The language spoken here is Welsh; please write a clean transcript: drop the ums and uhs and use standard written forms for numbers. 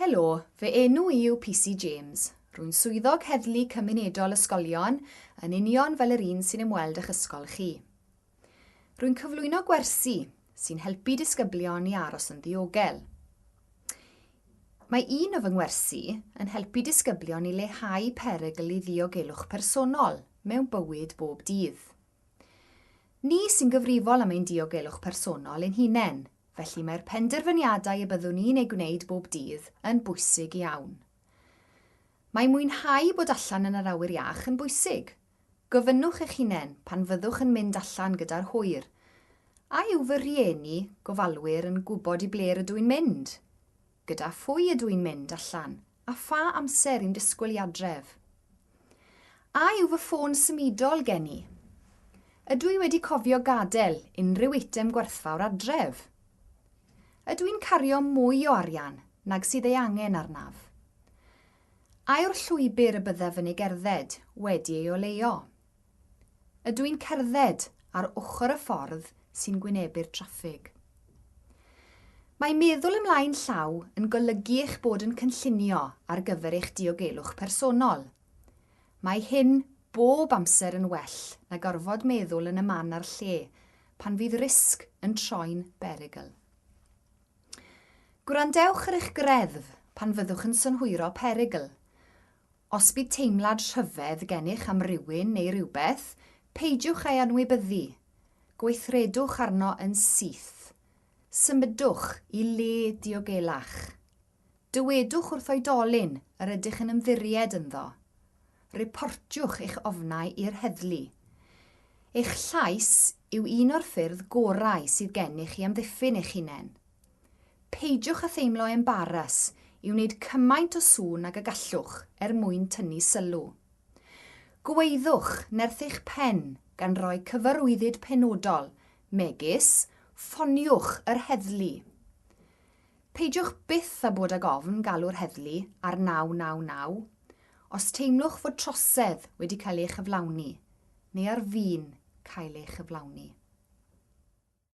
Helo, fy enw yw PC James. Rwy'n swyddog heddlu cymunedol ysgolion yn union fel yr un sy'n ymweld â'ch ysgol chi. Rwy'n cyflwyno gwersi sy'n helpu disgyblion i aros yn ddiogel. Mae un o fy ngwersi yn helpu disgyblion i leihau perygl i ddiogelwch personol mewn bywyd bob dydd. Ni sy'n gyfrifol am ein diogelwch personol ein hunain, felly mae'r penderfyniadau y byddwn ni'n ei gwneud bob dydd yn bwysig iawn. Mae mwynhau bod allan yn yr awyr iach yn bwysig. Gofynnwch eich hunain pan fyddwch yn mynd allan gyda'r hwyr. A yw fy rhieni, gofalwyr, yn gwybod i ble ydw i'n mynd? Gyda phwy ydw i'n mynd allan? A pha amser i'n disgwyl i adref? A yw fy ffôn symudol gen i? Ydw i wedi cofio gadael unrhyw eitem gwerthfawr adref? Ydw i'n cario mwy o arian nag sydd ei angen arnaf? A yw'r llwybr y byddaf yn ei gerdded wedi ei oleuo? Ydw i'n cerdded ar ochr y ffordd sy'n gwynebu'r traffig? Mae meddwl ymlaen llaw yn golygu eich bod yn cynllunio ar gyfer eich diogelwch personol. Mae hyn bob amser yn well na gorfod meddwl yn y man ar lle pan fydd risg yn troi'n berygl. Gwrandewch ar eich greddf pan fyddwch yn synhwyro perygl. Os bydd teimlad rhyfedd gennych am rywun neu rywbeth, peidiwch ei anwybyddu. Gweithredwch arno yn syth. Symudwch i le diogelach. Dywedwch wrth oedolyn yr ydych yn ymddiried ynddo. Reportiwch eich ofnau i'r heddlu. Eich llais yw un o'r ffyrdd gorau sydd gennych i amddiffyn eich hunain. Peidiwch â theimlo embaras i wneud cymaint o sŵn ag y gallwch mwyn tynnu sylw. Gweidwch nerth eich pen gan roi cyfarwyddyd penodol, megis, ffoniwch yr heddlu. Peidiwch byth â bod ag ofn galw'r heddlu ar 999, os teimlwch fod trosedd wedi cael ei chyflawni, neu ar fin cael ei chyflawni.